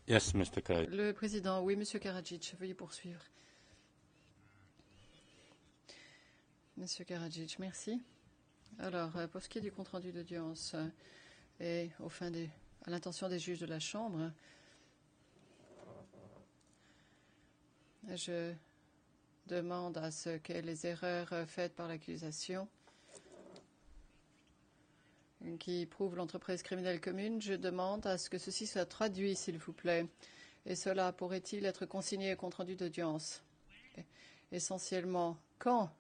Yes, Mr. Karadzic. Le président, oui, Monsieur Karadzic, veuillez poursuivre. Monsieur Karadzic, merci. Alors, pour ce qui est du compte-rendu d'audience et à l'intention des juges de la Chambre, je demande à ce que les erreurs faites par l'accusation qui prouvent l'entreprise criminelle commune, je demande à ce que ceci soit traduit, s'il vous plaît. Et cela pourrait-il être consigné au compte-rendu d'audience? Essentiellement, quand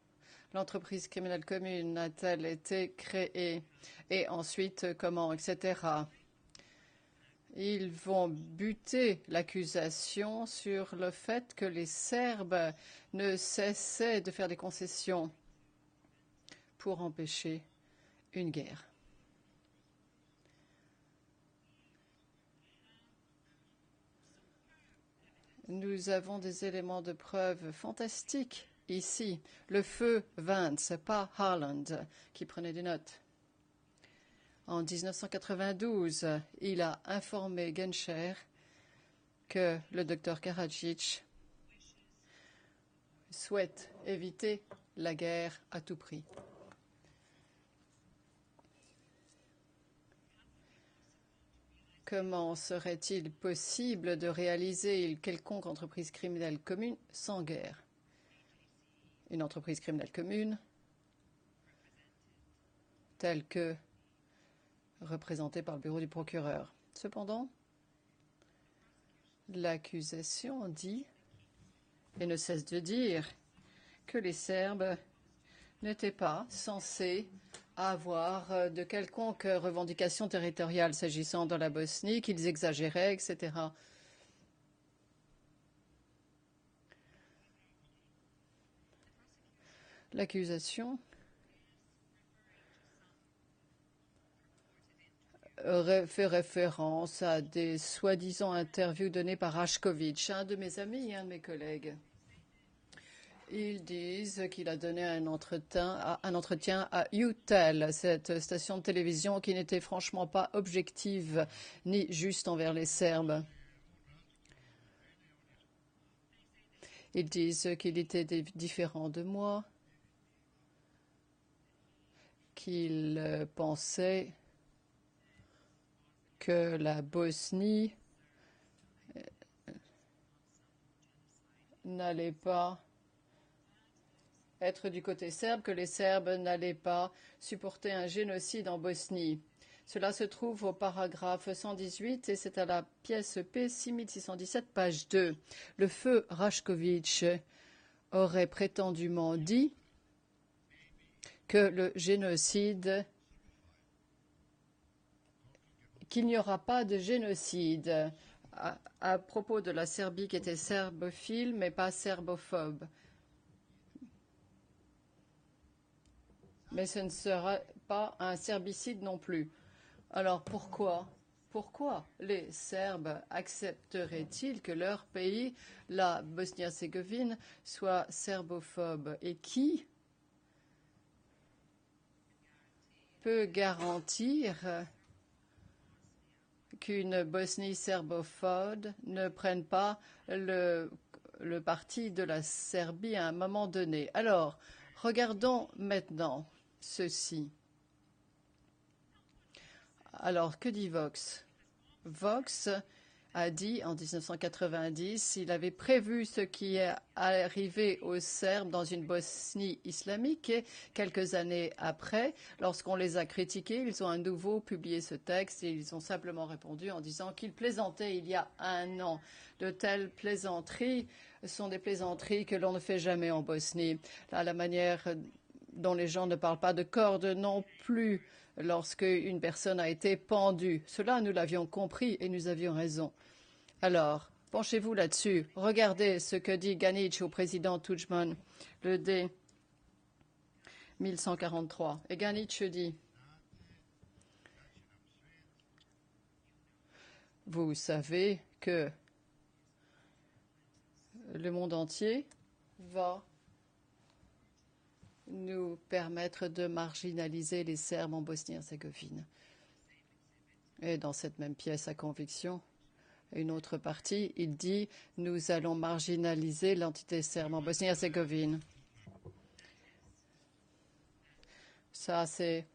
l'entreprise criminelle commune a-t-elle été créée et ensuite comment, etc. Ils vont buter l'accusation sur le fait que les Serbes ne cessaient de faire des concessions pour empêcher une guerre. Nous avons des éléments de preuve fantastiques ici. Le feu Vance, pas Harland, qui prenait des notes. En 1992, il a informé Genscher que le docteur Karadzic souhaite éviter la guerre à tout prix. Comment serait-il possible de réaliser une quelconque entreprise criminelle commune sans guerre? Une entreprise criminelle commune telle que représentée par le bureau du procureur. Cependant, l'accusation dit, et ne cesse de dire, que les Serbes n'étaient pas censés avoir de quelconque revendication territoriale s'agissant de la Bosnie, qu'ils exagéraient, etc. L'accusation fait référence à des soi-disant interviews données par Rashkovic, un de mes amis et un de mes collègues. Ils disent qu'il a donné un entretien à UTEL, cette station de télévision qui n'était franchement pas objective ni juste envers les Serbes. Ils disent qu'il était différent de moi, qu'il pensait que la Bosnie n'allait pas être du côté serbe, que les Serbes n'allaient pas supporter un génocide en Bosnie. Cela se trouve au paragraphe 118 et c'est à la pièce P 6617, page 2. Le feu Rashkovic aurait prétendument dit que le génocide, qu'il n'y aura pas de génocide à propos de la Serbie qui était serbophile mais pas serbophobe. Mais ce ne sera pas un serbicide non plus. Alors pourquoi les Serbes accepteraient-ils que leur pays, la Bosnie-Herzégovine, soit serbophobe? Et qui peut garantir qu'une Bosnie serbophobe ne prenne pas le parti de la Serbie à un moment donné? Alors, regardons maintenant ceci. Alors, que dit Vox? Vox a dit en 1990 il avait prévu ce qui est arrivé aux Serbes dans une Bosnie islamique et quelques années après, lorsqu'on les a critiqués, ils ont à nouveau publié ce texte et ils ont simplement répondu en disant qu'ils plaisantaient il y a un an. De telles plaisanteries sont des plaisanteries que l'on ne fait jamais en Bosnie. À la manière dont les gens ne parlent pas de corde non plus lorsque une personne a été pendue. Cela, nous l'avions compris et nous avions raison. Alors, penchez-vous là-dessus. Regardez ce que dit Ganic au président Tudjman, le D 1143. Et Ganic dit, vous savez que le monde entier va nous permettre de marginaliser les Serbes en Bosnie-Herzégovine. Et dans cette même pièce à conviction, une autre partie, il dit « Nous allons marginaliser l'entité serbe en Bosnie-Herzégovine ». Ça, c'est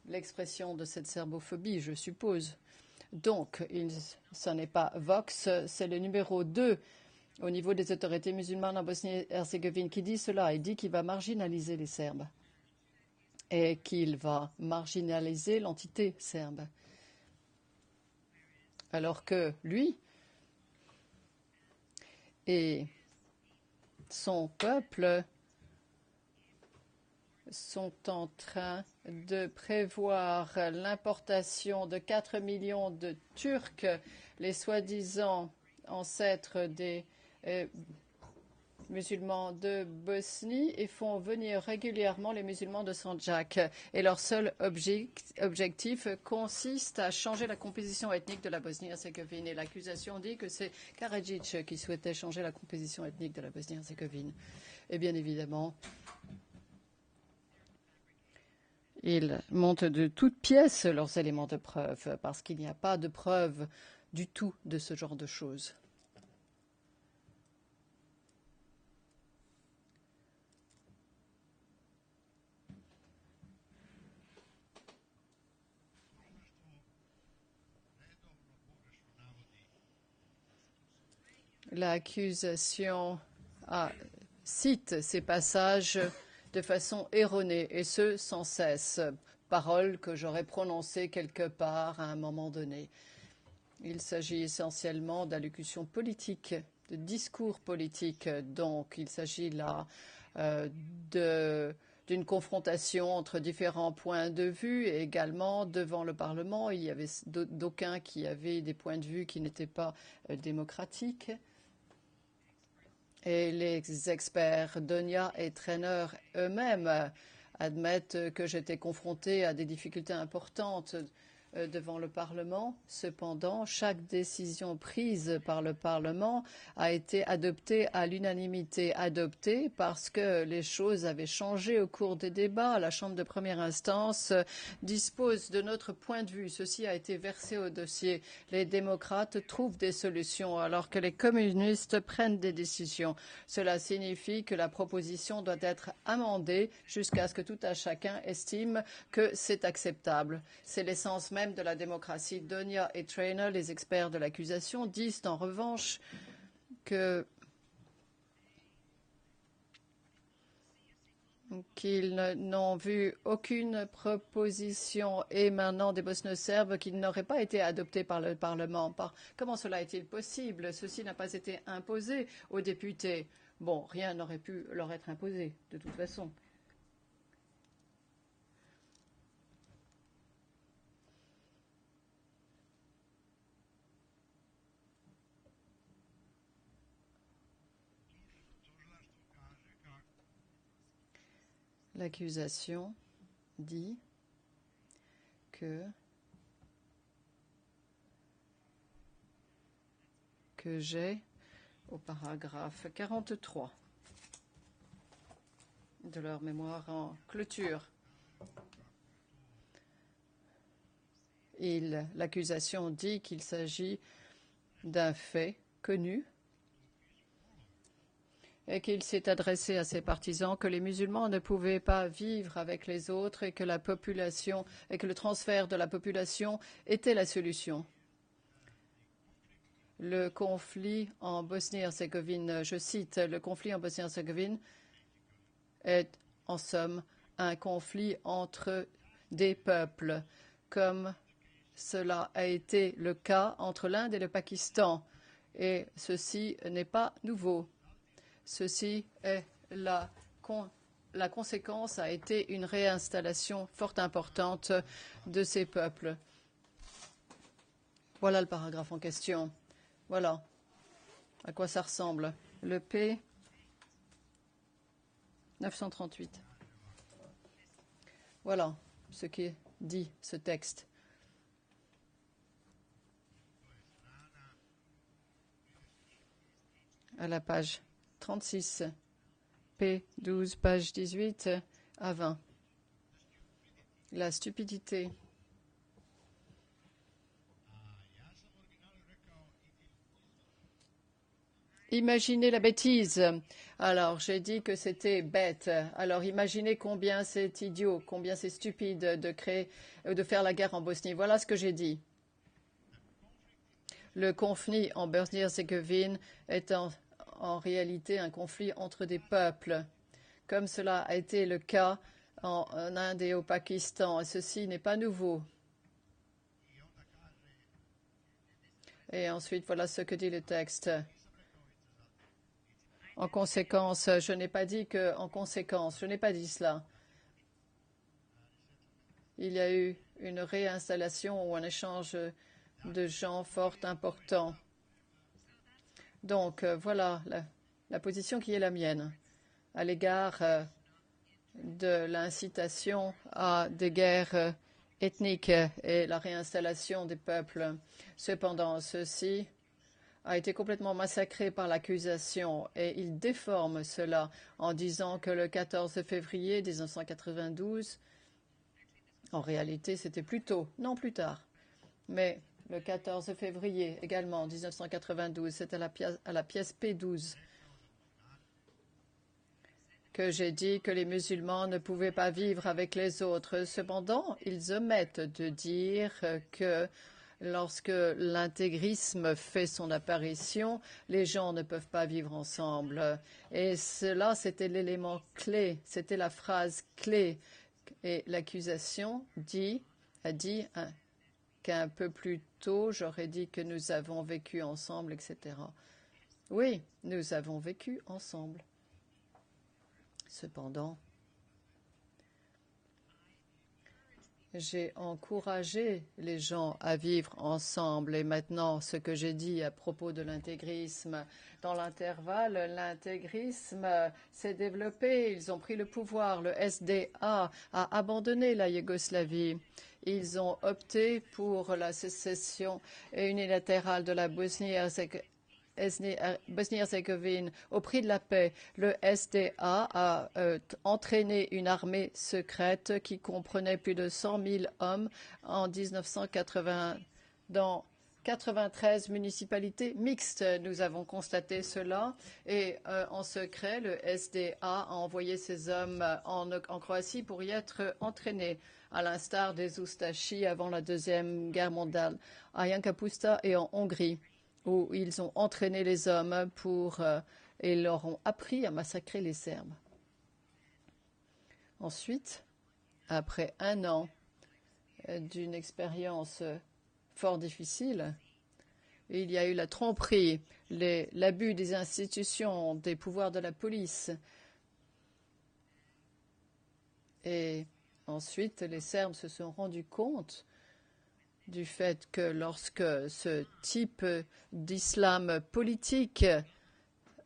l'expression de cette serbophobie, je suppose. Donc, ce n'est pas Vox, c'est le numéro 2 au niveau des autorités musulmanes en Bosnie-Herzégovine qui dit cela. Il dit qu'il va marginaliser les Serbes et qu'il va marginaliser l'entité serbe. Alors que lui et son peuple sont en train de prévoir l'importation de 4 millions de Turcs, les soi-disant ancêtres des musulmans de Bosnie, et font venir régulièrement les musulmans de Sandjak. Et leur seul objectif consiste à changer la composition ethnique de la Bosnie-Herzégovine. Et l'accusation dit que c'est Karadzic qui souhaitait changer la composition ethnique de la Bosnie-Herzégovine. Et bien évidemment, ils montent de toutes pièces leurs éléments de preuve, parce qu'il n'y a pas de preuve du tout de ce genre de choses. L'accusation cite ces passages de façon erronée, et ce, sans cesse. Paroles que j'aurais prononcées quelque part à un moment donné. Il s'agit essentiellement d'allocutions politiques, de discours politiques. Donc, il s'agit là d'une confrontation entre différents points de vue, et également devant le Parlement. Il y avait d'aucuns qui avaient des points de vue qui n'étaient pas démocratiques. Et les experts Donia et Trainer eux-mêmes admettent que j'étais confrontée à des difficultés importantes devant le Parlement. Cependant, chaque décision prise par le Parlement a été adoptée à l'unanimité. Adoptée parce que les choses avaient changé au cours des débats. La Chambre de première instance dispose de notre point de vue. Ceci a été versé au dossier. Les démocrates trouvent des solutions alors que les communistes prennent des décisions. Cela signifie que la proposition doit être amendée jusqu'à ce que tout à chacun estime que c'est acceptable. C'est l'essence même de la démocratie. Donia et Trainer, les experts de l'accusation, disent en revanche qu'ils n'ont vu aucune proposition émanant des Bosno-Serbes qui n'aurait pas été adoptée par le Parlement. Comment cela est-il possible? Ceci n'a pas été imposé aux députés. Bon, rien n'aurait pu leur être imposé, de toute façon. L'accusation dit que j'ai, au paragraphe 43 de leur mémoire en clôture, l'accusation dit qu'il s'agit d'un fait connu et qu'il s'est adressé à ses partisans que les musulmans ne pouvaient pas vivre avec les autres et que la population et que le transfert de la population était la solution. Le conflit en Bosnie-Herzégovine, je cite, le conflit en Bosnie-Herzégovine est en somme un conflit entre des peuples, comme cela a été le cas entre l'Inde et le Pakistan. Et ceci n'est pas nouveau. Ceci est la conséquence a été une réinstallation fort importante de ces peuples. Voilà le paragraphe en question. Voilà à quoi ça ressemble. Le P 938. Voilà ce qui dit ce texte. À la page 36, P12, page 18 à 20. La stupidité. Imaginez la bêtise. Alors, j'ai dit que c'était bête. Alors, imaginez combien c'est idiot, combien c'est stupide de faire la guerre en Bosnie. Voilà ce que j'ai dit. Le conflit en Bosnie-Herzégovine est en réalité un conflit entre des peuples, comme cela a été le cas en Inde et au Pakistan. Et ceci n'est pas nouveau. Et ensuite, voilà ce que dit le texte. En conséquence, je n'ai pas dit que, en conséquence, je n'ai pas dit cela. Il y a eu une réinstallation ou un échange de gens fort importants. Donc, voilà la position qui est la mienne à l'égard de l'incitation à des guerres ethniques et la réinstallation des peuples. Cependant, ceci a été complètement massacré par l'accusation et il déforme cela en disant que le 14 février 1992, en réalité c'était plus tôt, non plus tard, mais le 14 février également 1992, c'est à la pièce P12 que j'ai dit que les musulmans ne pouvaient pas vivre avec les autres. Cependant, ils omettent de dire que lorsque l'intégrisme fait son apparition, les gens ne peuvent pas vivre ensemble. Et cela, c'était l'élément clé, c'était la phrase clé. Et l'accusation a dit qu'un peu plus tôt, j'aurais dit que nous avons vécu ensemble, etc. Oui, nous avons vécu ensemble. Cependant, j'ai encouragé les gens à vivre ensemble. Et maintenant, ce que j'ai dit à propos de l'intégrisme, dans l'intervalle, l'intégrisme s'est développé. Ils ont pris le pouvoir. Le SDA a abandonné la Yougoslavie. Ils ont opté pour la sécession unilatérale de la Bosnie-Herzégovine au prix de la paix. Le SDA a entraîné une armée secrète qui comprenait plus de 100 000 hommes en 1980 dans 93 municipalités mixtes. Nous avons constaté cela et en secret, le SDA a envoyé ses hommes en Croatie pour y être entraînés, à l'instar des Oustachis avant la Deuxième Guerre mondiale, à Yankapusta et en Hongrie, où ils ont entraîné les hommes et leur ont appris à massacrer les Serbes. Ensuite, après un an d'une expérience fort difficile, il y a eu la tromperie, l'abus des institutions, des pouvoirs de la police. Et ensuite, les Serbes se sont rendus compte du fait que lorsque ce type d'islam politique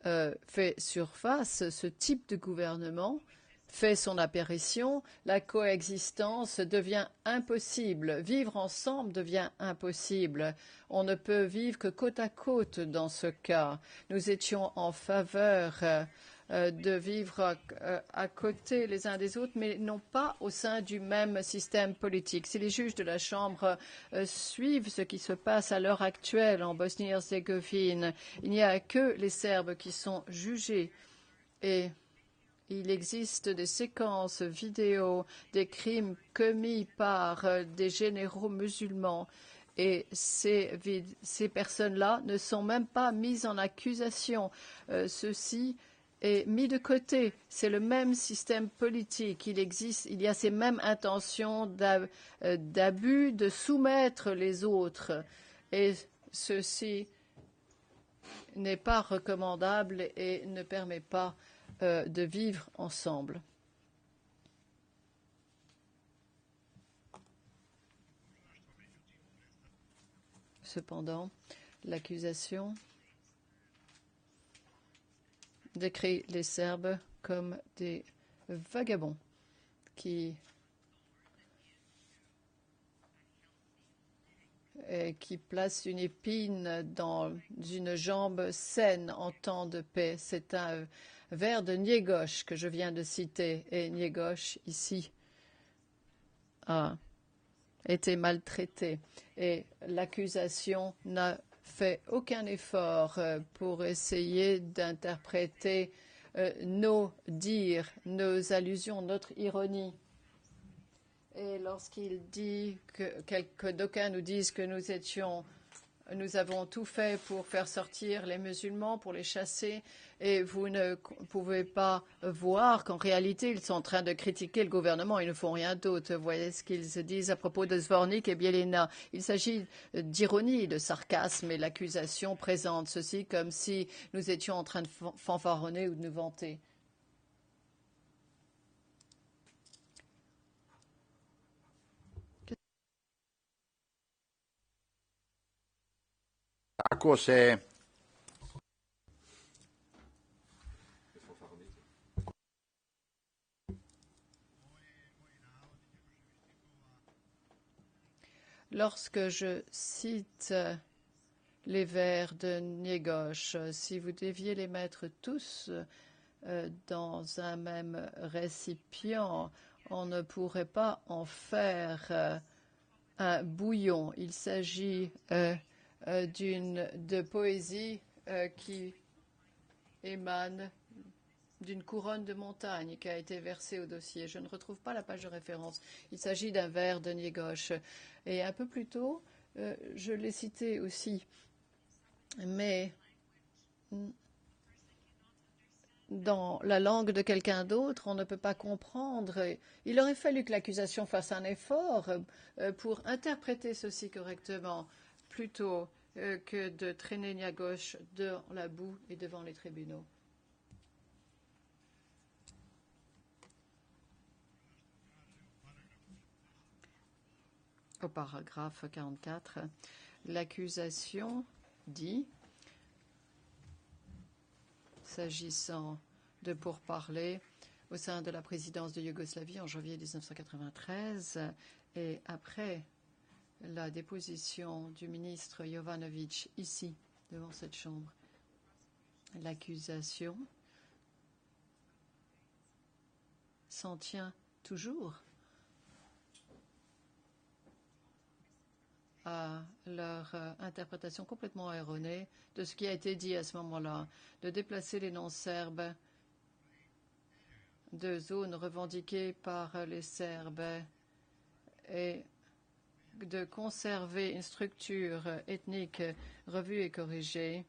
fait surface, ce type de gouvernement fait son apparition, la coexistence devient impossible. Vivre ensemble devient impossible. On ne peut vivre que côte à côte dans ce cas. Nous étions en faveur de vivre à côté les uns des autres, mais non pas au sein du même système politique. Si les juges de la Chambre suivent ce qui se passe à l'heure actuelle en Bosnie-Herzégovine, il n'y a que les Serbes qui sont jugés. Et il existe des séquences vidéo des crimes commis par des généraux musulmans. Et ces personnes-là ne sont même pas mises en accusation. Ceci est mis de côté. C'est le même système politique. Il y a ces mêmes intentions d'abus, de soumettre les autres. Et ceci n'est pas recommandable et ne permet pas de vivre ensemble. Cependant, l'accusation décrit les Serbes comme des vagabonds qui placent une épine dans une jambe saine en temps de paix. C'est un vers de Niégoche que je viens de citer. Et Niégoche, ici, a été maltraité. Et l'accusation n'a fait aucun effort pour essayer d'interpréter nos dires, nos allusions, notre ironie. Et lorsqu'il dit que d'aucuns nous disent que nous avons tout fait pour faire sortir les musulmans, pour les chasser, et vous ne pouvez pas voir qu'en réalité, ils sont en train de critiquer le gouvernement. Ils ne font rien d'autre. Vous voyez ce qu'ils se disent à propos de Zvornik et Bielina. Il s'agit d'ironie, de sarcasme, et l'accusation présente ceci comme si nous étions en train de fanfaronner ou de nous vanter. Cos'è? Lorsque je cite les vers de Niégoche, si vous deviez les mettre tous dans un même récipient, on ne pourrait pas en faire un bouillon. Il s'agit de poésie qui émane d'une couronne de montagne qui a été versée au dossier. Je ne retrouve pas la page de référence. Il s'agit d'un vers de Niégoche. Et un peu plus tôt, je l'ai cité aussi. Mais dans la langue de quelqu'un d'autre, on ne peut pas comprendre. Il aurait fallu que l'accusation fasse un effort pour interpréter ceci correctement, plutôt que de traîner Niégoche dans la boue et devant les tribunaux. Au paragraphe 44, l'accusation dit, s'agissant de pourparlers au sein de la présidence de Yougoslavie en janvier 1993 et après la déposition du ministre Jovanović ici, devant cette chambre, l'accusation s'en tient toujours à leur interprétation complètement erronée de ce qui a été dit à ce moment-là, de déplacer les non-serbes de zones revendiquées par les Serbes et de conserver une structure ethnique revue et corrigée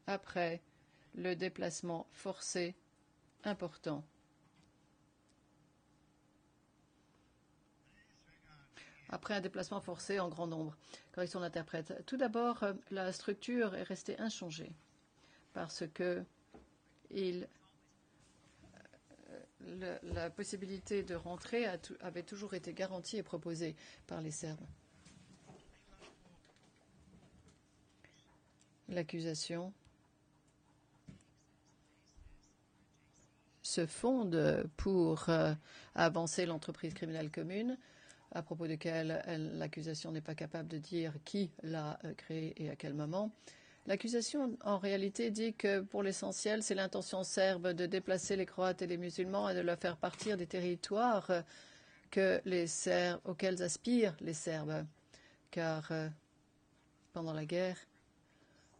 après le déplacement forcé important. Après un déplacement forcé en grand nombre. Correction d'interprète. Tout d'abord, la structure est restée inchangée parce que la possibilité de rentrer avait toujours été garantie et proposée par les Serbes. L'accusation se fonde pour avancer l'entreprise criminelle commune, à propos duquel l'accusation n'est pas capable de dire qui l'a créée et à quel moment. L'accusation, en réalité, dit que, pour l'essentiel, c'est l'intention serbe de déplacer les Croates et les musulmans et de leur faire partir des territoires auxquels aspirent les Serbes. Car, pendant la guerre,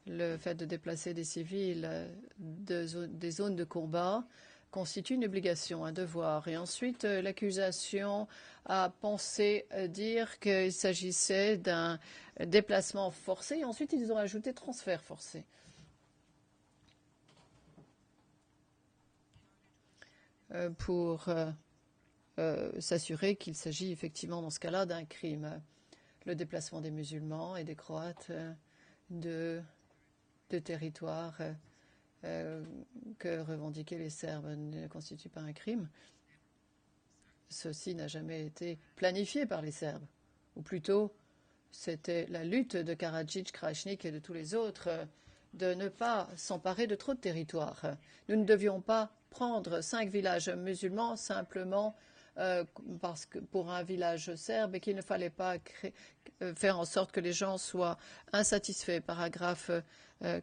le fait de déplacer des civils des zones de combat constitue une obligation, un devoir. Et ensuite, l'accusation a pensé dire qu'il s'agissait d'un déplacement forcé. Et ensuite, ils ont ajouté transfert forcé. Pour s'assurer qu'il s'agit effectivement, dans ce cas-là, d'un crime. Le déplacement des musulmans et des Croates de territoires que revendiquaient les Serbes ne constitue pas un crime. Ceci n'a jamais été planifié par les Serbes. Ou plutôt, c'était la lutte de Karadzic, Krajnik et de tous les autres de ne pas s'emparer de trop de territoires. Nous ne devions pas prendre 5 villages musulmans simplement parce que pour un village serbe et qu'il ne fallait pas faire en sorte que les gens soient insatisfaits. Paragraphe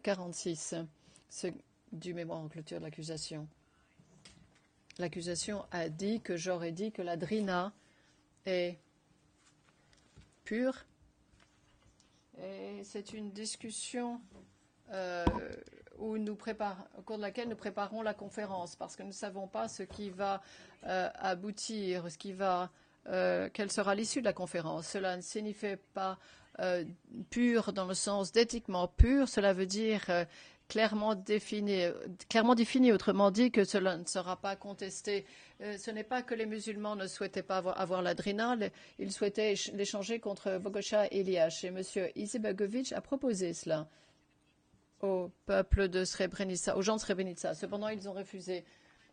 46 du mémoire en clôture de l'accusation. L'accusation a dit que j'aurais dit que la Drina est pure et Et c'est une discussion au cours de laquelle nous préparons la conférence, parce que nous ne savons pas ce qui va aboutir, quelle sera l'issue de la conférence. Cela ne signifie pas pur dans le sens d'éthiquement pur, cela veut dire clairement défini, autrement dit que cela ne sera pas contesté. Ce n'est pas que les musulmans ne souhaitaient pas avoir l'adrina, ils souhaitaient l'échanger contre Bogosha et Eliash. Et M. Izetbegovic a proposé cela au peuple de Srebrenica, aux gens de Srebrenica. Cependant, ils ont refusé.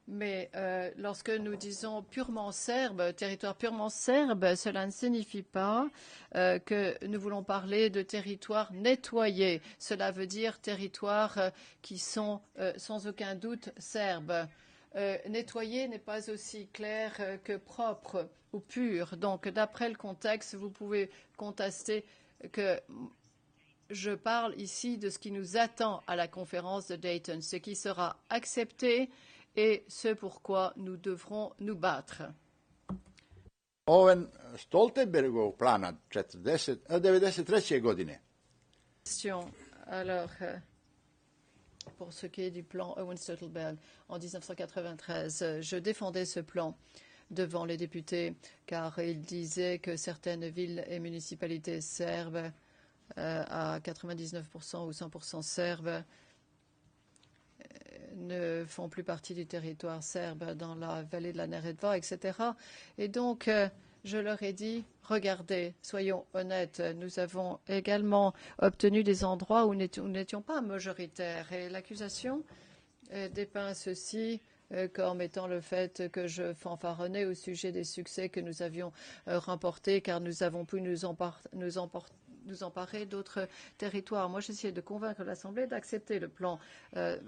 Mais lorsque nous disons purement serbe, territoire purement serbe, cela ne signifie pas que nous voulons parler de territoires nettoyés. Cela veut dire territoires qui sont sans aucun doute serbes. Nettoyer n'est pas aussi clair que propre ou pur. Donc, d'après le contexte, vous pouvez contester que je parle ici de ce qui nous attend à la conférence de Dayton, ce qui sera accepté et ce pourquoi nous devrons nous battre. Owen Stoltenbergov plana 93. godine. Alors, pour ce qui est du plan Owen Stoltenberg en 1993, je défendais ce plan devant les députés car il disait que certaines villes et municipalités serbes à 99% ou 100% serbes ne font plus partie du territoire serbe dans la vallée de la Neretva, etc. Et donc, je leur ai dit, regardez, soyons honnêtes, nous avons également obtenu des endroits où nous n'étions pas majoritaires. Et l'accusation dépeint ceci comme étant le fait que je fanfaronnais au sujet des succès que nous avions remportés, car nous avons pu nous emparer d'autres territoires. Moi, j'essayais de convaincre l'Assemblée d'accepter le plan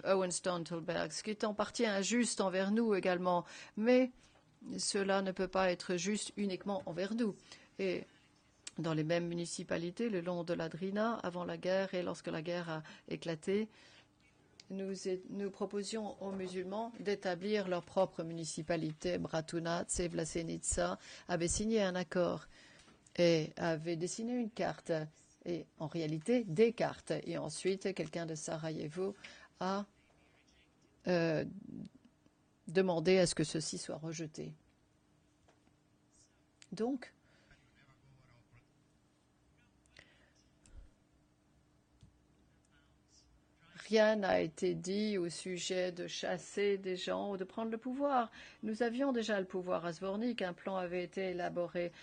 Owen Stoltenberg, ce qui est en partie injuste envers nous également, mais cela ne peut pas être juste uniquement envers nous. Et dans les mêmes municipalités, le long de la Drina, avant la guerre et lorsque la guerre a éclaté, nous proposions aux musulmans d'établir leur propre municipalité. Bratunac et Vlasenica avaient signé un accord et avaient dessiné une carte, et en réalité des cartes. Et ensuite, quelqu'un de Sarajevo a demandé à ce que ceci soit rejeté. Donc, rien n'a été dit au sujet de chasser des gens ou de prendre le pouvoir. Nous avions déjà le pouvoir à Zvornik. Un plan avait été élaboré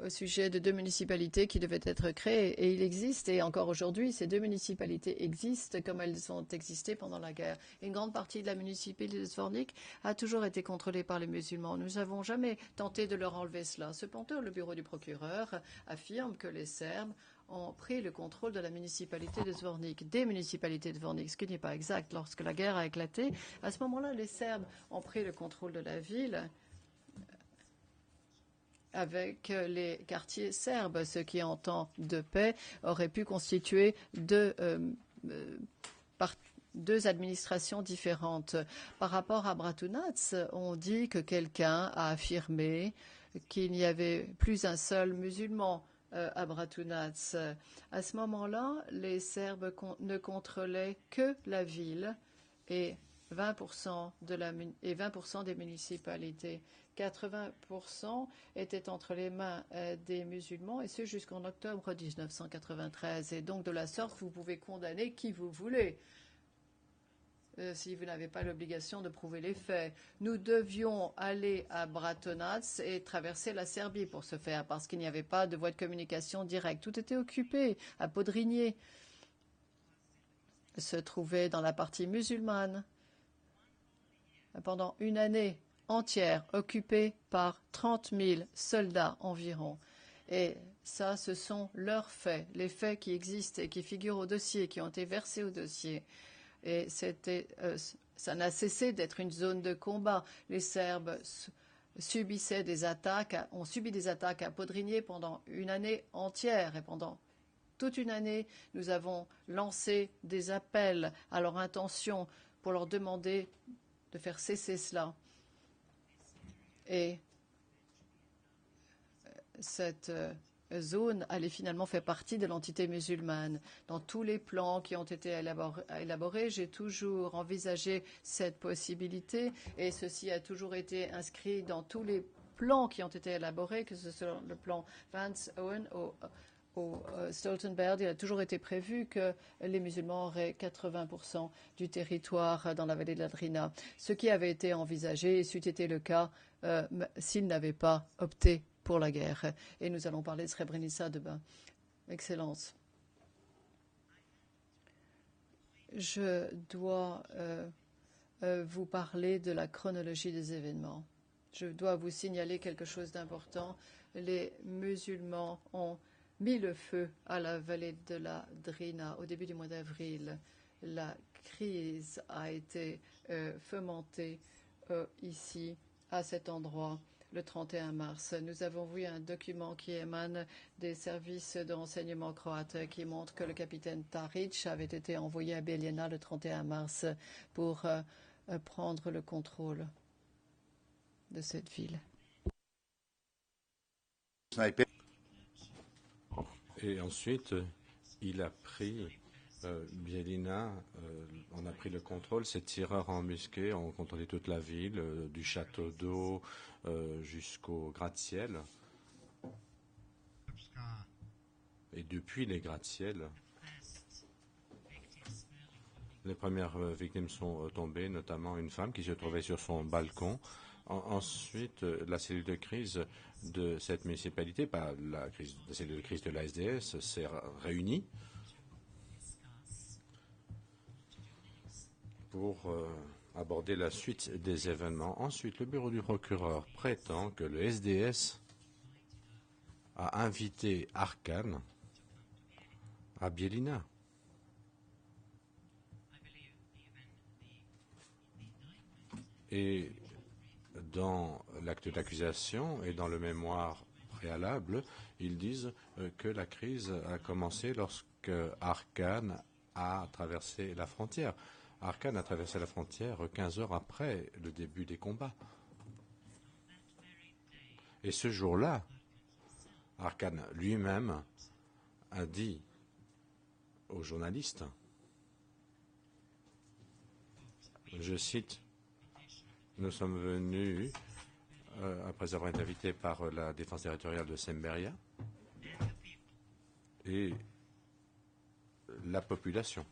au sujet de 2 municipalités qui devaient être créées. Et il existe, et encore aujourd'hui, ces 2 municipalités existent comme elles ont existé pendant la guerre. Une grande partie de la municipalité de Zvornik a toujours été contrôlée par les musulmans. Nous n'avons jamais tenté de leur enlever cela. Cependant, le bureau du procureur affirme que les Serbes ont pris le contrôle de la municipalité de Zvornik, des municipalités de Zvornik, ce qui n'est pas exact. Lorsque la guerre a éclaté, à ce moment-là, les Serbes ont pris le contrôle de la ville avec les quartiers serbes, ce qui, en temps de paix, aurait pu constituer deux administrations différentes. Par rapport à Bratunac, on dit que quelqu'un a affirmé qu'il n'y avait plus un seul musulman à Bratunac. À ce moment-là, les Serbes ne contrôlaient que la ville et 20% des municipalités. 80% étaient entre les mains des musulmans, et ce jusqu'en octobre 1993. Et donc, de la sorte, vous pouvez condamner qui vous voulez. Si vous n'avez pas l'obligation de prouver les faits. Nous devions aller à Bratunac et traverser la Serbie pour ce faire, parce qu'il n'y avait pas de voie de communication directe. Tout était occupé. À Podrinje se trouvait dans la partie musulmane pendant une année entière, occupée par 30 000 soldats environ. Et ça, ce sont leurs faits, les faits qui existent et qui figurent au dossier, qui ont été versés au dossier. Et ça n'a cessé d'être une zone de combat. Les Serbes ont subi des attaques à Podrinje pendant une année entière. Et pendant toute une année, nous avons lancé des appels à leur intention pour leur demander de faire cesser cela. Et cette zone allait finalement faire partie de l'entité musulmane. Dans tous les plans qui ont été élaborés, j'ai toujours envisagé cette possibilité et ceci a toujours été inscrit dans tous les plans qui ont été élaborés, que ce soit le plan Vance, Owen ou Stoltenberg. Il a toujours été prévu que les musulmans auraient 80% du territoire dans la vallée de la Drina, ce qui avait été envisagé, et c'eût été le cas s'ils n'avaient pas opté pour la guerre. Et nous allons parler de Srebrenica demain. Excellence. Je dois vous parler de la chronologie des événements. Je dois vous signaler quelque chose d'important. Les musulmans ont mis le feu à la vallée de la Drina au début du mois d'avril. La crise a été fomentée ici, à cet endroit, le 31 mars. Nous avons vu un document qui émane des services de renseignement croates qui montre que le capitaine Taric avait été envoyé à Bijeljina le 31 mars pour prendre le contrôle de cette ville. Et ensuite, il a pris Bijeljina, on a pris le contrôle. Ces tireurs embusqués ont contrôlé toute la ville, du château d'eau jusqu'au gratte-ciel. Et depuis les gratte-ciel, les premières victimes sont tombées, notamment une femme qui se trouvait sur son balcon. Ensuite, la cellule de crise de cette municipalité, pas la cellule de crise de la SDS, s'est réunie pour aborder la suite des événements. Ensuite, le bureau du procureur prétend que le SDS a invité Arkan à Bijeljina. Et dans l'acte d'accusation et dans le mémoire préalable, ils disent que la crise a commencé lorsque Arkan a traversé la frontière. Arkan a traversé la frontière 15 heures après le début des combats. Et ce jour-là, Arkan lui-même a dit aux journalistes, je cite, « Nous sommes venus, après avoir été invités par la défense territoriale de Semberia, et la population. »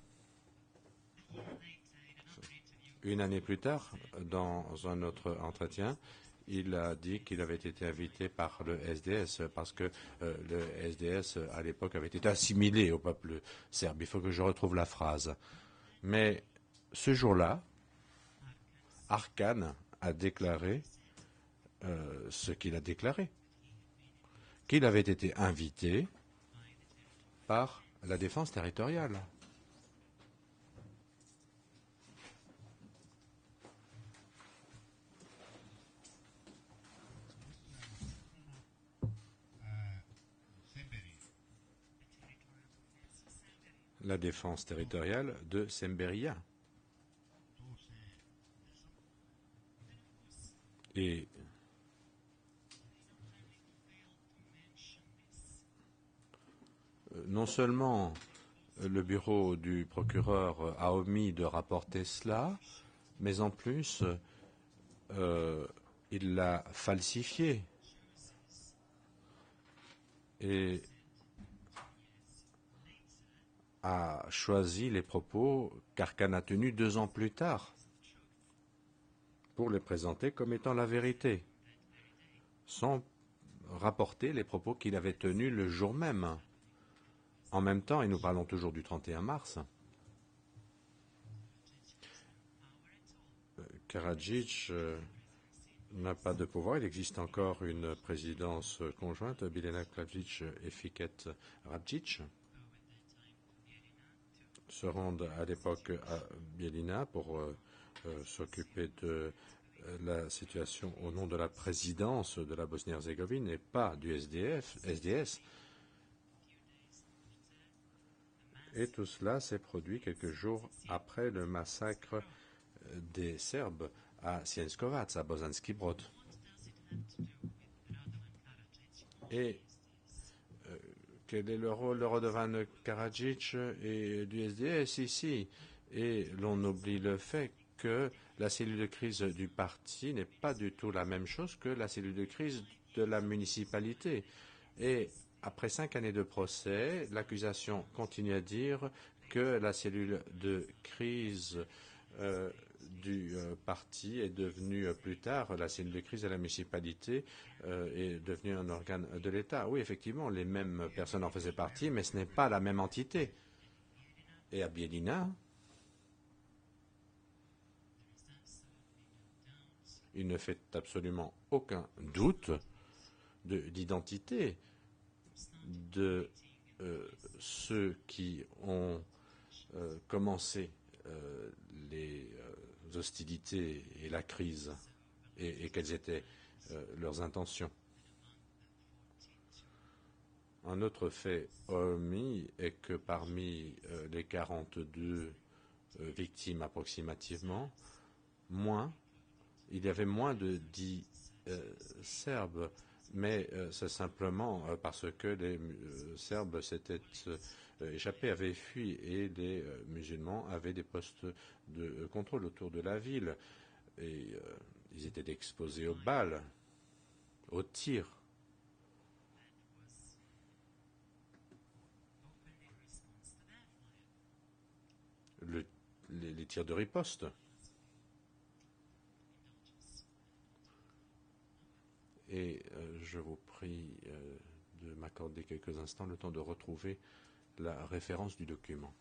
Une année plus tard, dans un autre entretien, il a dit qu'il avait été invité par le SDS parce que le SDS, à l'époque, avait été assimilé au peuple serbe. Il faut que je retrouve la phrase. Mais ce jour-là, Arkan a déclaré ce qu'il a déclaré, qu'il avait été invité par la défense territoriale. La défense territoriale de Semberia. Et non seulement le bureau du procureur a omis de rapporter cela, mais en plus, il l'a falsifié. Et a choisi les propos qu'Arkan a tenus 2 ans plus tard pour les présenter comme étant la vérité, sans rapporter les propos qu'il avait tenus le jour même. En même temps, et nous parlons toujours du 31 mars, Karadzic n'a pas de pouvoir. Il existe encore une présidence conjointe, Biljana Karadzic et Fikret Radjic se rendent à l'époque à Bijeljina pour s'occuper de la situation au nom de la présidence de la Bosnie-Herzégovine et pas du SDS. Et tout cela s'est produit quelques jours après le massacre des Serbes à Sieńskovac, à Bosanski Brod. Et quel est le rôle de Radovan Karadzic et du SDS ici? Et l'on oublie le fait que la cellule de crise du parti n'est pas du tout la même chose que la cellule de crise de la municipalité. Et après 5 années de procès, l'accusation continue à dire que la cellule de crise du parti est devenue plus tard, la cellule de crise de la municipalité est devenue un organe de l'État. Oui, effectivement, les mêmes personnes en faisaient partie, mais ce n'est pas la même entité. Et à Bijeljina, il ne fait absolument aucun doute d'identité de ceux qui ont commencé les hostilités et la crise et quelles étaient leurs intentions. Un autre fait omis est que parmi les 42 victimes approximativement, il y avait moins de 10 Serbes, mais c'est simplement parce que les Serbes s'étaient échappés, avaient fui, et les musulmans avaient des postes de contrôle autour de la ville. Et ils étaient exposés aux balles, aux tirs. Les tirs de riposte. Et je vous prie de m'accorder quelques instants le temps de retrouver la référence du document.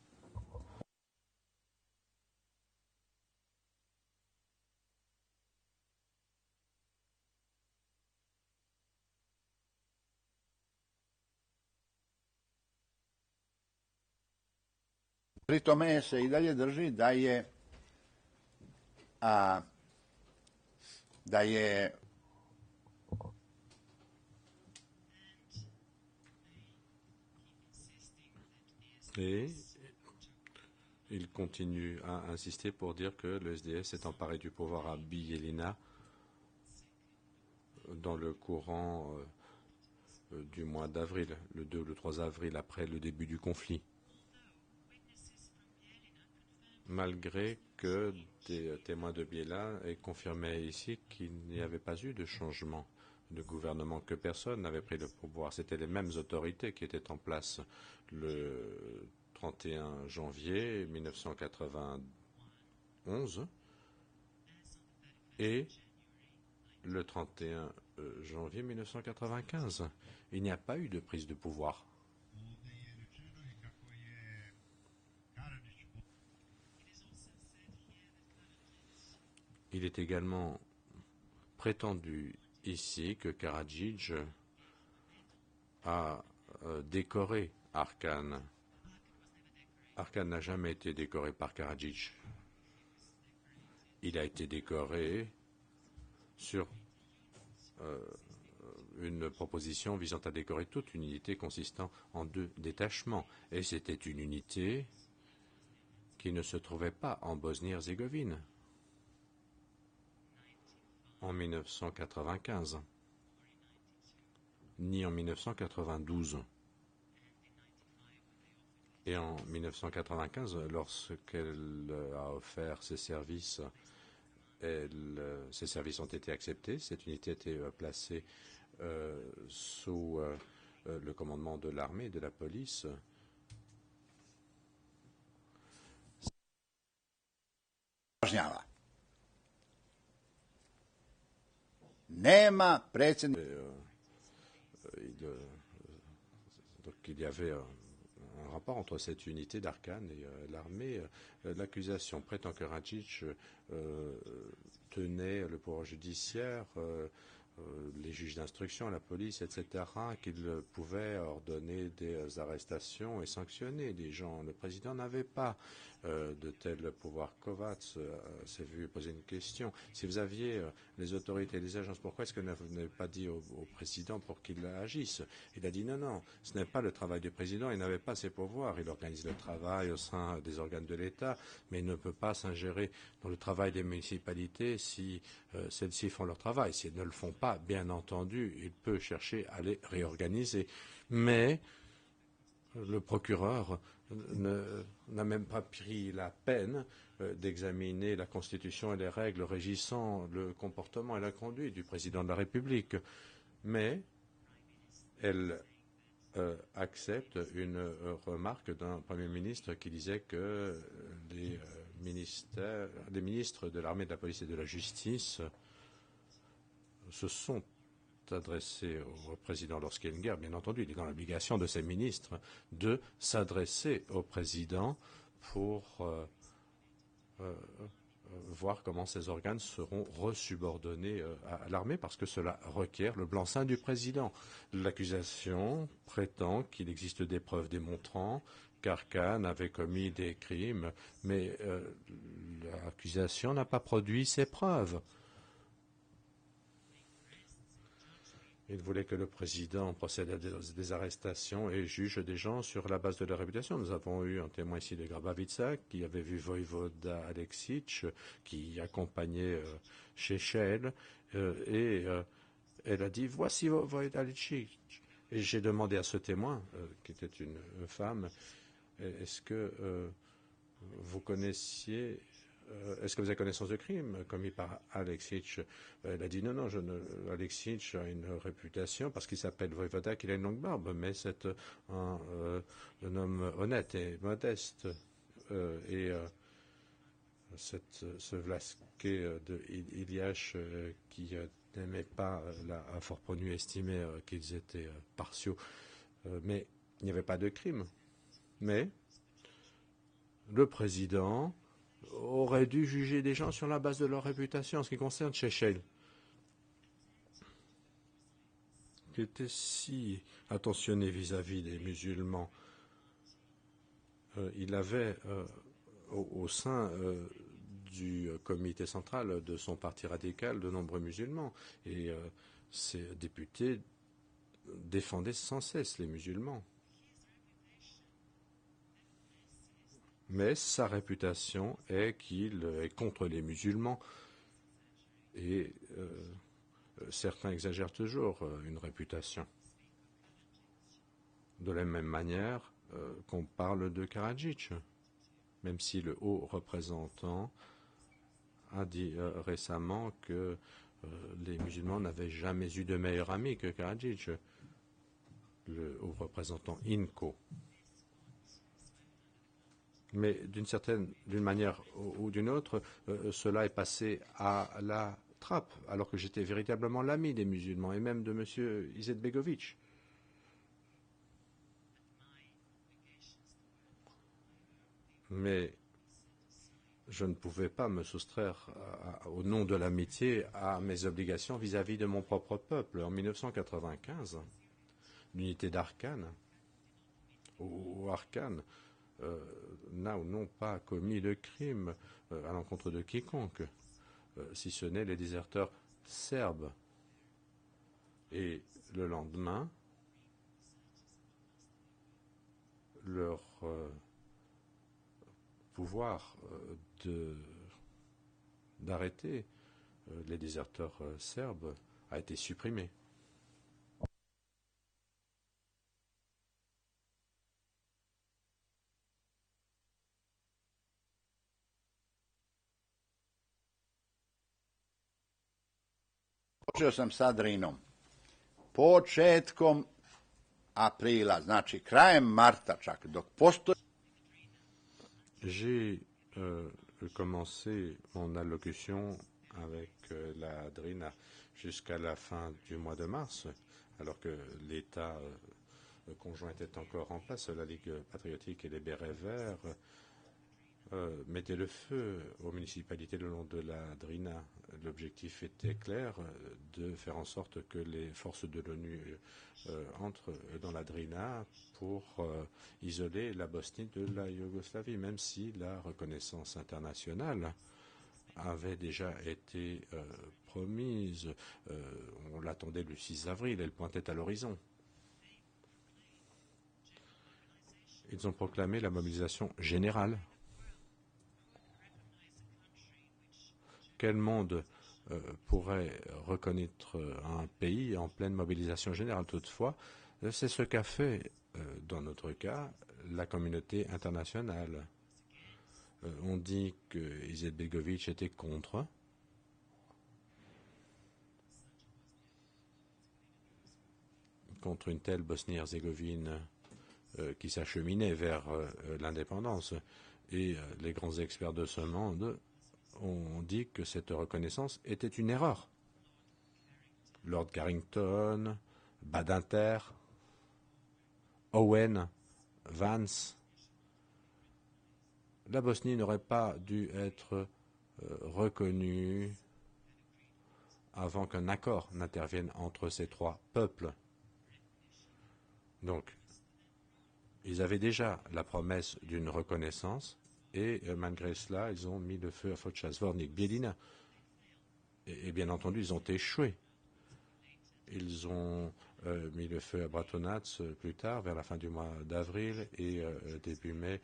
Pri tome se i dalje drži da je Et il continue à insister pour dire que le SDS s'est emparé du pouvoir à Bijeljina dans le courant du mois d'avril, le 2 ou le 3 avril, après le début du conflit. Malgré que des témoins de Biella aient confirmé ici qu'il n'y avait pas eu de changement de gouvernement, que personne n'avait pris le pouvoir. C'était les mêmes autorités qui étaient en place le 31 janvier 1991 et le 31 janvier 1995. Il n'y a pas eu de prise de pouvoir. Il est également prétendu ici que Karadzic a décoré Arkan. Arkan n'a jamais été décoré par Karadzic. Il a été décoré sur une proposition visant à décorer toute une unité consistant en 2 détachements. Et c'était une unité qui ne se trouvait pas en Bosnie-Herzégovine en 1995, ni en 1992. Et en 1995, lorsqu'elle a offert ses services, ses services ont été acceptés. Cette unité a été placée sous le commandement de l'armée et de la police. nema predsjednika. Donc il y avait un rapport entre cette unité d'Arkan et l'armée. L'accusation prétend que Karadzic tenait le pouvoir judiciaire, les juges d'instruction, la police, etc., qu'il pouvait ordonner des arrestations et sanctionner des gens. Le président n'avait pas de tel pouvoir. Kovacs s'est vu poser une question. Si vous aviez les autorités et les agences, pourquoi est-ce que vous n'avez pas dit au président pour qu'il agisse? Il a dit non, ce n'est pas le travail du président, il n'avait pas ses pouvoirs. Il organise le travail au sein des organes de l'État, mais il ne peut pas s'ingérer dans le travail des municipalités si celles-ci font leur travail. Si elles ne le font pas, bien entendu, il peut chercher à les réorganiser. Mais le procureur n'a même pas pris la peine d'examiner la Constitution et les règles régissant le comportement et la conduite du président de la République. Mais elle accepte une remarque d'un Premier ministre qui disait que les ministres de l'armée, de la police et de la justice se sont adressés au président lorsqu'il y a une guerre. Bien entendu, il est dans l'obligation de ces ministres de s'adresser au président pour voir comment ces organes seront resubordonnés à l'armée, parce que cela requiert le blanc-seing du président. L'accusation prétend qu'il existe des preuves démontrant qu'Arkane avait commis des crimes, mais l'accusation n'a pas produit ces preuves. Il voulait que le président procède à des arrestations et juge des gens sur la base de leur réputation. Nous avons eu un témoin ici de Grabavica qui avait vu Voïvoda Aleksić, qui accompagnait Šešelj, et elle a dit « Voici Voïvoda Aleksić ». Et j'ai demandé à ce témoin, qui était une femme, est-ce que vous connaissiez... Est-ce que vous avez connaissance de crimes commis par Aleksić? Elle a dit non, Aleksić a une réputation parce qu'il s'appelle Voïvoda, qu'il a une longue barbe, mais c'est un homme honnête et modeste. Ce Vlasquet de Iliash qui n'aimait pas a fort connu estimé qu'ils étaient partiaux, mais il n'y avait pas de crime. Mais le président aurait dû juger des gens sur la base de leur réputation en ce qui concerne Šešelj, qui était si attentionné vis-à-vis des musulmans. Il avait au sein du comité central de son parti radical de nombreux musulmans, et ses députés défendaient sans cesse les musulmans. Mais sa réputation est qu'il est contre les musulmans. Et certains exagèrent toujours une réputation. De la même manière qu'on parle de Karadzic, même si le haut représentant a dit récemment que les musulmans n'avaient jamais eu de meilleur ami que Karadzic, le haut représentant INCO. Mais d'une manière ou d'une autre, cela est passé à la trappe, alors que j'étais véritablement l'ami des musulmans, et même de M. Izetbegovic. Mais je ne pouvais pas me soustraire au nom de l'amitié à mes obligations vis-à-vis de mon propre peuple. En 1995, l'unité d'Arkane, ou Arkane, n'a ou non pas commis de crime à l'encontre de quiconque, si ce n'est les déserteurs serbes. Et le lendemain, leur pouvoir d'arrêter les déserteurs serbes a été supprimé. Počeo sam sa Drinom početkom aprila, znači krajem marta čak, dok postoji... J'ai commencé mon allocution avec la Drina jusqu'à la fin du mois de mars, alors que l'État conjoint était encore en place. La Ligue patriotique et les Bérets verts mettaient le feu aux municipalités le long de la Drina. L'objectif était clair, de faire en sorte que les forces de l'ONU entrent dans la Drina pour isoler la Bosnie de la Yougoslavie, même si la reconnaissance internationale avait déjà été promise. On l'attendait le 6 avril, elle pointait à l'horizon. Ils ont proclamé la mobilisation générale. Quel monde pourrait reconnaître un pays en pleine mobilisation générale? Toutefois, C'est ce qu'a fait, dans notre cas, la communauté internationale. On dit que Izetbegovic était contre. Contre une telle Bosnie-Herzégovine qui s'acheminait vers l'indépendance. Et les grands experts de ce monde ont dit que cette reconnaissance était une erreur. Lord Carrington, Badinter, Owen, Vance. La Bosnie n'aurait pas dû être reconnue avant qu'un accord n'intervienne entre ces trois peuples. Donc, ils avaient déjà la promesse d'une reconnaissance et malgré cela, ils ont mis le feu à Foča, Zvornik, Bijeljina. Et bien entendu, ils ont échoué. Ils ont mis le feu à Bratunac plus tard, vers la fin du mois d'avril et début mai,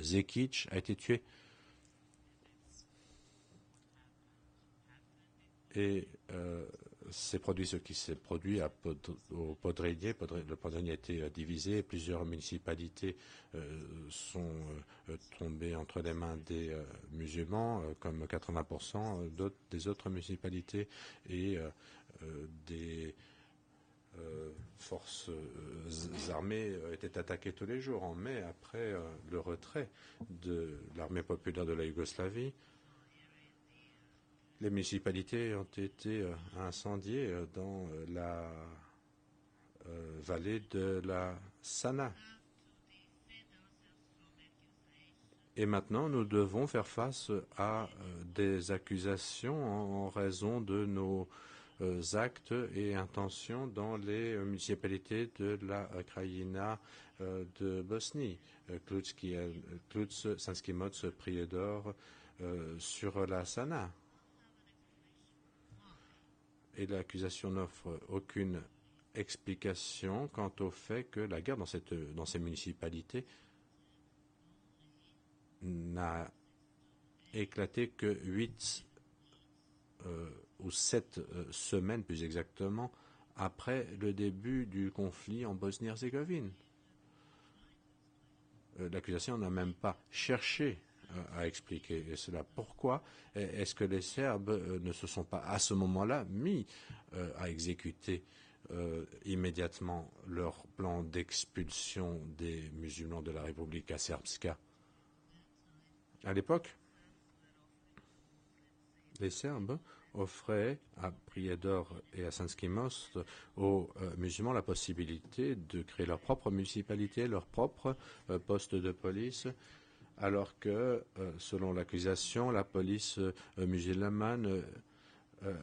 Zekic a été tué. Et c'est produit ce qui s'est produit au Podrinje. Le Podrinje a été divisé. Plusieurs municipalités sont tombées entre les mains des musulmans, comme 80% des autres municipalités, et des forces armées étaient attaquées tous les jours. En mai, après le retrait de l'armée populaire de la Yougoslavie, les municipalités ont été incendiées dans la vallée de la Sana. Et maintenant, nous devons faire face à des accusations en raison de nos actes et intentions dans les municipalités de la Krajina de Bosnie. Kluc, Sanski Moc, Prijedor, sur la Sana. Et l'accusation n'offre aucune explication quant au fait que la guerre dans ces municipalités n'a éclaté que 8 ou 7 semaines, plus exactement, après le début du conflit en Bosnie-Herzégovine. L'accusation n'a même pas cherché à expliquer cela. Pourquoi est-ce que les Serbes ne se sont pas à ce moment-là mis à exécuter immédiatement leur plan d'expulsion des musulmans de la Republika Srpska? À l'époque, les Serbes offraient à Prijedor et à Sanski Most aux musulmans la possibilité de créer leur propre municipalité, leur propre poste de police, alors que, selon l'accusation, la police musulmane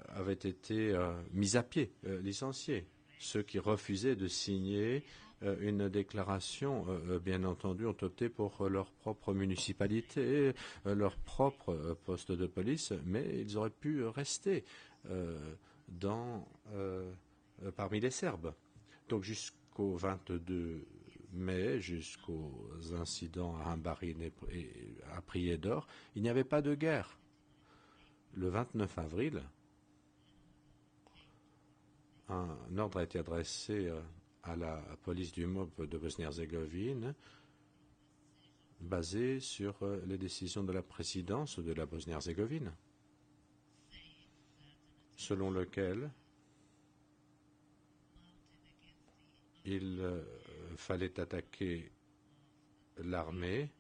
avait été mise à pied, licenciée. Ceux qui refusaient de signer une déclaration, bien entendu, ont opté pour leur propre municipalité, leur propre poste de police, mais ils auraient pu rester parmi les Serbes. Donc jusqu'au 22 mai, jusqu'aux incidents à Hambarin et à Prijedor, il n'y avait pas de guerre. Le 29 avril, un ordre a été adressé à la police du MOB de Bosnie-Herzégovine, basé sur les décisions de la présidence de la Bosnie-Herzégovine, selon lequel il fallait attaquer l'armée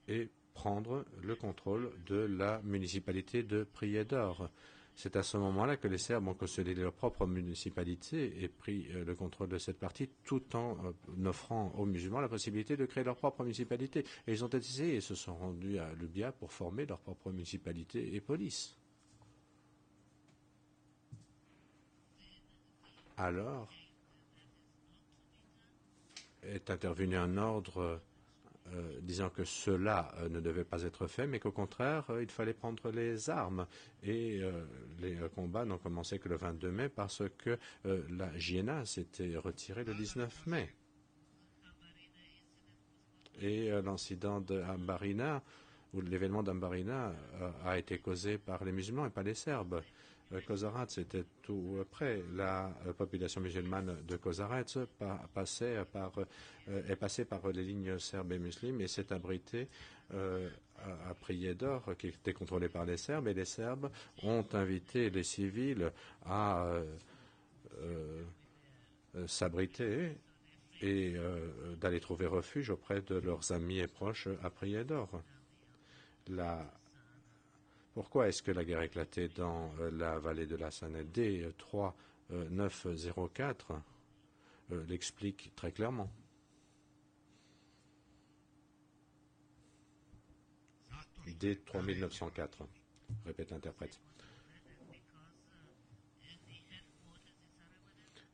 et prendre le contrôle de la municipalité de Prijedor. C'est à ce moment-là que les Serbes ont consolidé leur propre municipalité et pris le contrôle de cette partie, tout en offrant aux musulmans la possibilité de créer leur propre municipalité. Et ils ont essayé et se sont rendus à Ljubljana pour former leur propre municipalité et police. Alors est intervenu un ordre disant que cela ne devait pas être fait, mais qu'au contraire, il fallait prendre les armes. Et les combats n'ont commencé que le 22 mai parce que la JNA s'était retirée le 19 mai. Et l'incident de Hambarina, ou l'événement d'Hambarina, a été causé par les musulmans et pas les Serbes. Kozarets était tout près. La population musulmane de Kozarets est passée par les lignes serbes et musulmanes et s'est abritée à Prijedor, qui était contrôlé par les Serbes. Et les Serbes ont invité les civils à s'abriter et d'aller trouver refuge auprès de leurs amis et proches à Prijedor. Pourquoi est-ce que la guerre a éclaté dans la vallée de la Saned? D3904 l'explique très clairement. D3904, répète l'interprète.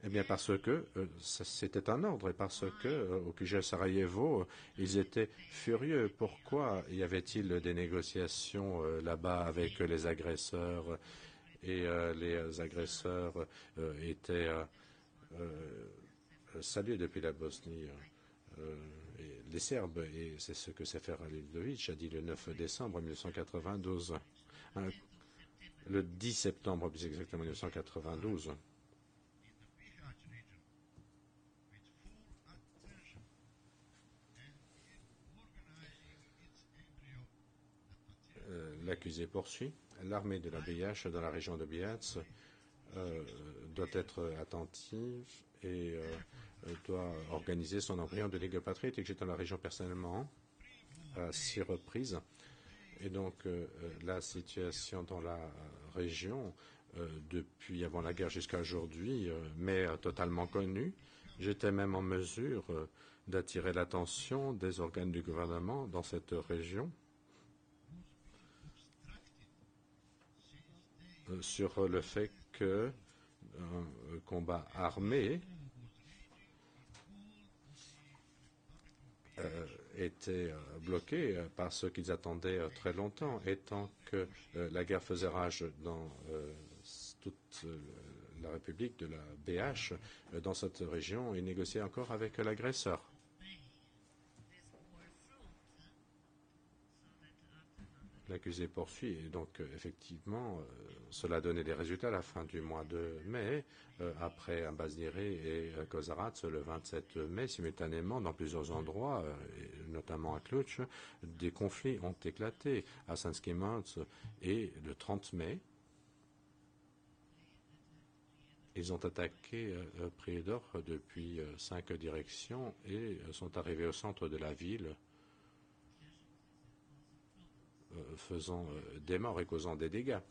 Eh bien parce que c'était un ordre et parce que au QG Sarajevo, ils étaient furieux. Pourquoi y avait-il des négociations là-bas avec les agresseurs et les agresseurs étaient salués depuis la Bosnie les Serbes, et c'est ce que Sefer Alilovic a dit le 9 décembre 1992, le 10 septembre plus exactement 1992. L'accusé poursuit. L'armée de la BIH dans la région de Biats doit être attentive et doit organiser son embryon de Ligue patriotique. J'étais dans la région personnellement à 6 reprises. Et donc la situation dans la région, depuis avant la guerre jusqu'à aujourd'hui, m'est totalement connue. J'étais même en mesure d'attirer l'attention des organes du gouvernement dans cette région sur le fait qu'un combat armé était bloqué par ce qu'ils attendaient très longtemps, et tant que la guerre faisait rage dans toute la République de la BH, dans cette région, ils négociaient encore avec l'agresseur. L'accusé poursuit, et donc effectivement, cela donnait des résultats à la fin du mois de mai, après Ambaziré et Kozarats, le 27 mai, simultanément, dans plusieurs endroits, notamment à Cluj, des conflits ont éclaté à Sanski Mons, et le 30 mai, ils ont attaqué Prijedor depuis 5 directions et sont arrivés au centre de la ville, faisant des morts et causant des dégâts.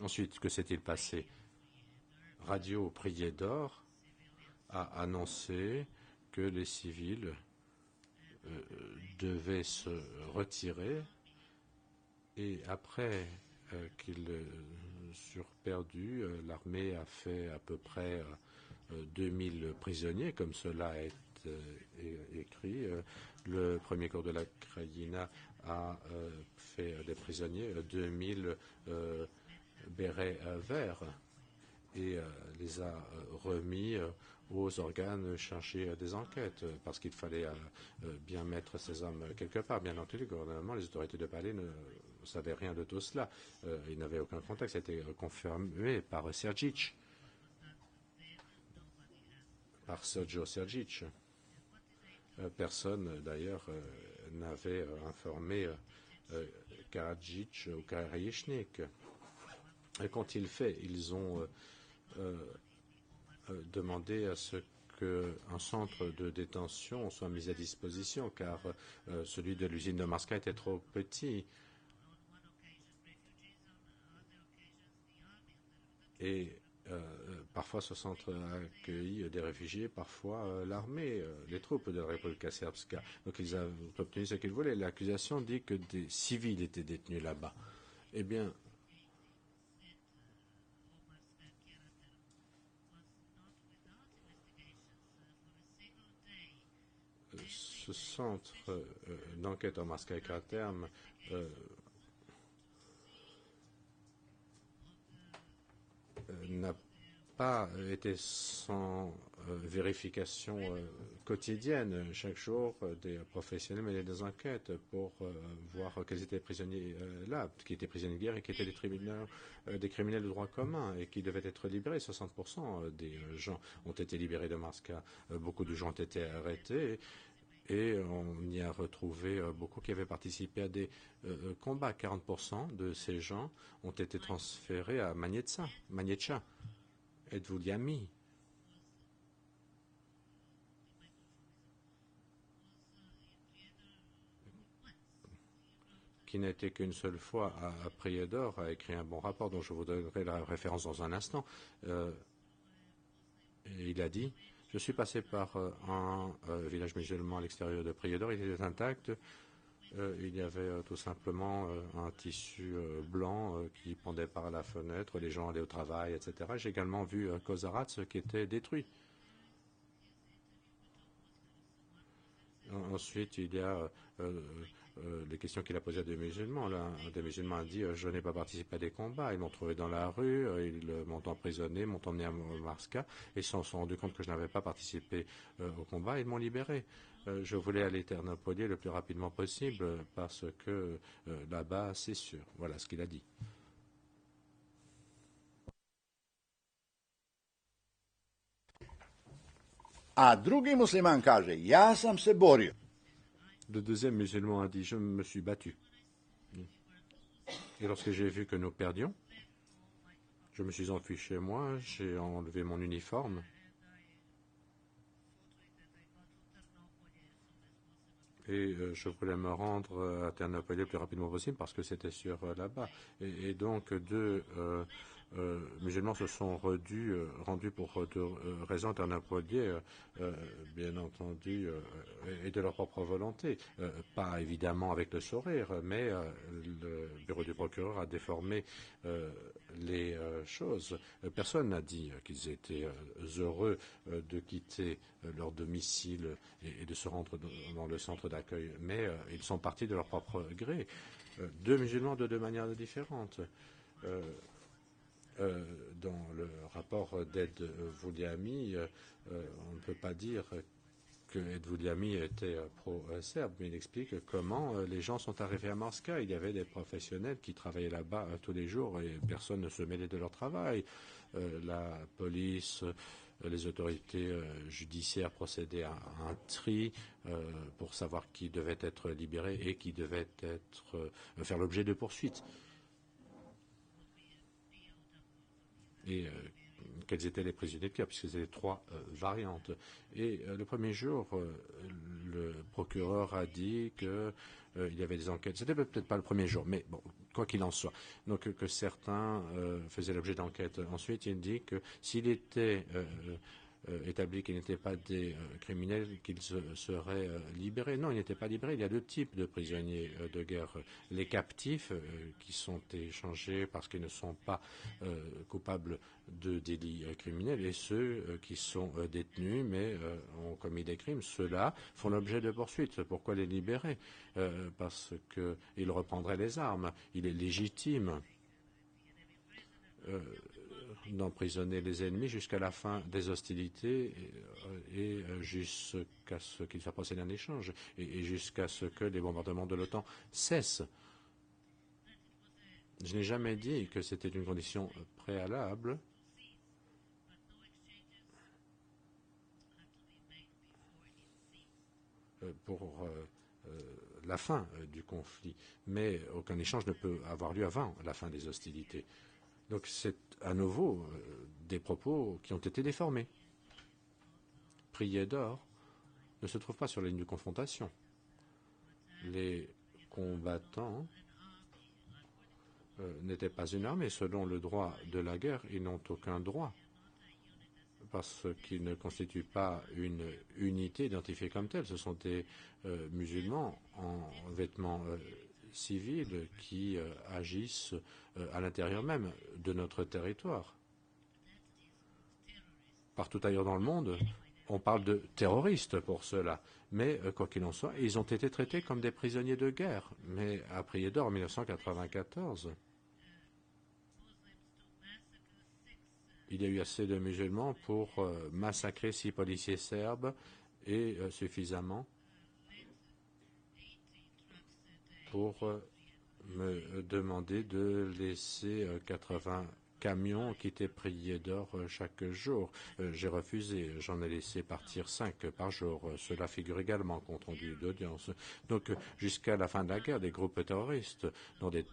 Ensuite, que s'est-il passé? Radio Prijedor a annoncé que les civils devaient se retirer, et après qu'ils eurent perdu, l'armée a fait à peu près 2000 prisonniers, comme cela est écrit. Le premier corps de la Krajina a fait des prisonniers, 2000 bérets verts, et les a remis aux organes chargés des enquêtes, parce qu'il fallait bien mettre ces hommes quelque part. Bien entendu, le gouvernement, les autorités de Palais ne savaient rien de tout cela. Ils n'avaient aucun contact. C'était confirmé par Sergic, par Sergio Sergic. Personne, d'ailleurs, n'avait informé Karadzic ou Karajichnik. Et qu'ont-ils fait? Ils ont demandé à ce qu'un centre de détention soit mis à disposition, car celui de l'usine de Marska était trop petit. Et parfois, ce centre a accueilli des réfugiés, parfois l'armée, les troupes de la République serbska. Donc ils ont obtenu ce qu'ils voulaient. L'accusation dit que des civils étaient détenus là-bas. Eh bien, ce centre d'enquête en Marska à terme n'a pas été sans vérification quotidienne. Chaque jour, des professionnels menaient des enquêtes pour voir quels étaient les prisonniers là, qui étaient prisonniers de guerre et qui étaient des criminels de droit commun et qui devaient être libérés. 60% des gens ont été libérés de Marska. Beaucoup de gens ont été arrêtés. Et on y a retrouvé beaucoup qui avaient participé à des combats. 40% de ces gens ont été transférés à Manietcha. Êtes-vous Liami? Qui n'a été qu'une seule fois à Prijedor, a écrit un bon rapport dont je vous donnerai la référence dans un instant. Et il a dit, je suis passé par un village musulman à l'extérieur de Prijedor, il était intact. Il y avait tout simplement un tissu blanc qui pendait par la fenêtre, les gens allaient au travail, etc. J'ai également vu Kozarats qui était détruit. Ensuite, il y a les questions qu'il a posées à des musulmans. Un des musulmans a dit je n'ai pas participé à des combats. Ils m'ont trouvé dans la rue, ils m'ont emprisonné, m'ont emmené à Marska et ils se sont rendus compte que je n'avais pas participé au combat. Ils m'ont libéré. Je voulais aller à Ternopoli le plus rapidement possible parce que là-bas, c'est sûr. Voilà ce qu'il a dit. A drugi musliman kaže, ja sam se borio. Le deuxième musulman a dit je me suis battu. Et lorsque j'ai vu que nous perdions, je me suis enfui chez moi, j'ai enlevé mon uniforme. Et je voulais me rendre à Ternopil le plus rapidement possible parce que c'était sûr là-bas. Et donc deux musulmans se sont rendus pour deux raisons internapolières, bien entendu, et de leur propre volonté. Pas évidemment avec le sourire, mais le bureau du procureur a déformé les choses. Personne n'a dit qu'ils étaient heureux de quitter leur domicile et de se rendre dans le centre d'accueil, mais ils sont partis de leur propre gré. Deux musulmans de deux manières différentes. Dans le rapport d'Ed Vouliami, on ne peut pas dire que Ed Vouliami était pro-serbe, mais il explique comment les gens sont arrivés à Marska. Il y avait des professionnels qui travaillaient là-bas tous les jours et personne ne se mêlait de leur travail. La police, les autorités judiciaires procédaient à un tri pour savoir qui devait être libéré et qui devait faire l'objet de poursuites. Et quels étaient les prisonniers de guerre, puisque c'était trois variantes. Et le premier jour, le procureur a dit qu'il y avait des enquêtes. C'était peut-être pas le premier jour, mais bon, quoi qu'il en soit. Donc que certains faisaient l'objet d'enquêtes. Ensuite, il dit que s'il était établi qu'ils n'étaient pas des criminels, qu'ils seraient libérés. Non, ils n'étaient pas libérés. Il y a deux types de prisonniers de guerre. Les captifs qui sont échangés parce qu'ils ne sont pas coupables de délits criminels et ceux qui sont détenus mais ont commis des crimes. Ceux-là font l'objet de poursuites. Pourquoi les libérer? Parce qu'ils reprendraient les armes. Il est légitime d'emprisonner les ennemis jusqu'à la fin des hostilités et jusqu'à ce qu'il soit procédé à un échange et jusqu'à ce que les bombardements de l'OTAN cessent. Je n'ai jamais dit que c'était une condition préalable pour la fin du conflit, mais aucun échange ne peut avoir lieu avant la fin des hostilités. Donc c'est à nouveau des propos qui ont été déformés. Prijedor ne se trouve pas sur la ligne de confrontation. Les combattants n'étaient pas une armée. Selon le droit de la guerre, ils n'ont aucun droit parce qu'ils ne constituent pas une unité identifiée comme telle. Ce sont des musulmans en vêtements civils qui agissent à l'intérieur même de notre territoire. Partout ailleurs dans le monde, on parle de terroristes pour cela. Mais quoi qu'il en soit, ils ont été traités comme des prisonniers de guerre. Mais à Prijedor, en 1994, il y a eu assez de musulmans pour massacrer 6 policiers serbes et suffisamment pour me demander de laisser 80 camions qui étaient priés d'or chaque jour. J'ai refusé, j'en ai laissé partir 5 par jour. Cela figure également au compte rendu d'audience. Donc jusqu'à la fin de la guerre, des groupes terroristes dans des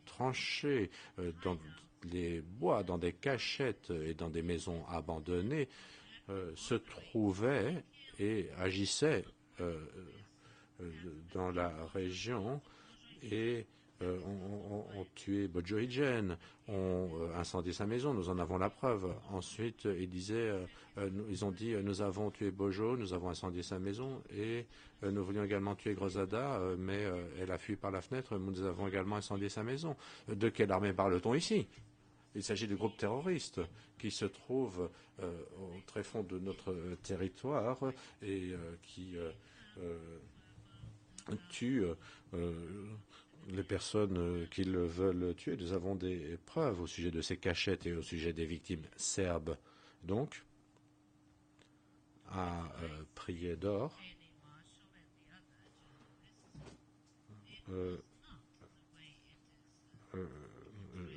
tranchées, dans les bois, dans des cachettes et dans des maisons abandonnées se trouvaient et agissaient dans la région et ont tué Bojo Higgins, ont incendié sa maison, nous en avons la preuve. Ensuite, ils ont dit nous avons tué Bojo, nous avons incendié sa maison et nous voulions également tuer Grozada, mais elle a fui par la fenêtre, nous avons également incendié sa maison. De quelle armée parle-t-on ici? Il s'agit de groupes terroristes qui se trouvent au tréfonds de notre territoire et qui tuent les personnes qui le veulent tuer. Nous avons des preuves au sujet de ces cachettes et au sujet des victimes serbes. Donc, à prier d'or,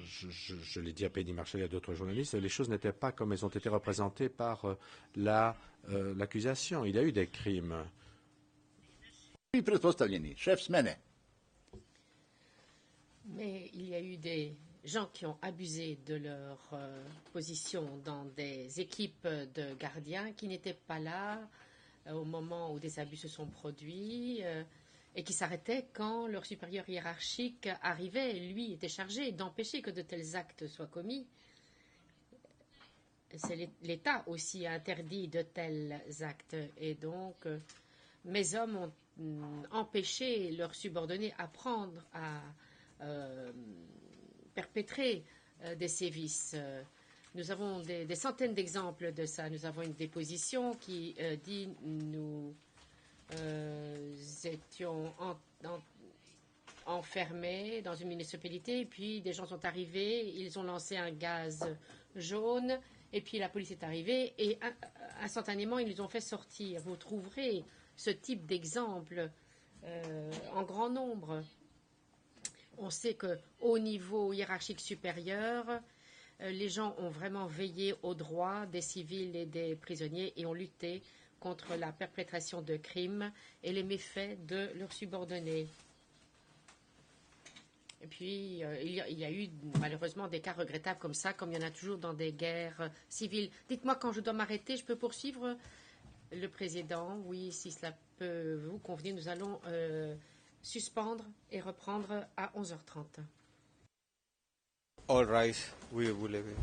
je l'ai dit à Penny Marshall et à d'autres journalistes, les choses n'étaient pas comme elles ont été représentées par l'accusation. Il y a eu des crimes. Mais il y a eu des gens qui ont abusé de leur position dans des équipes de gardiens qui n'étaient pas là au moment où des abus se sont produits et qui s'arrêtaient quand leur supérieur hiérarchique arrivait. Lui était chargé d'empêcher que de tels actes soient commis. C'est l'État aussi interdit de tels actes. Et donc, mes hommes ont empêché leurs subordonnés à prendre, à perpétrer des sévices. Nous avons des centaines d'exemples de ça. Nous avons une déposition qui dit nous étions enfermés dans une municipalité et puis des gens sont arrivés, ils ont lancé un gaz jaune et puis la police est arrivée et instantanément ils nous ont fait sortir. Vous trouverez ce type d'exemple en grand nombre. On sait qu'au niveau hiérarchique supérieur, les gens ont vraiment veillé aux droits des civils et des prisonniers et ont lutté contre la perpétration de crimes et les méfaits de leurs subordonnés. Et puis, il y a eu malheureusement des cas regrettables comme ça, comme il y en a toujours dans des guerres civiles. Dites-moi quand je dois m'arrêter, je peux poursuivre le président? Oui, si cela peut vous convenir, nous allons suspendre et reprendre à 11h30. All rise, we will leave.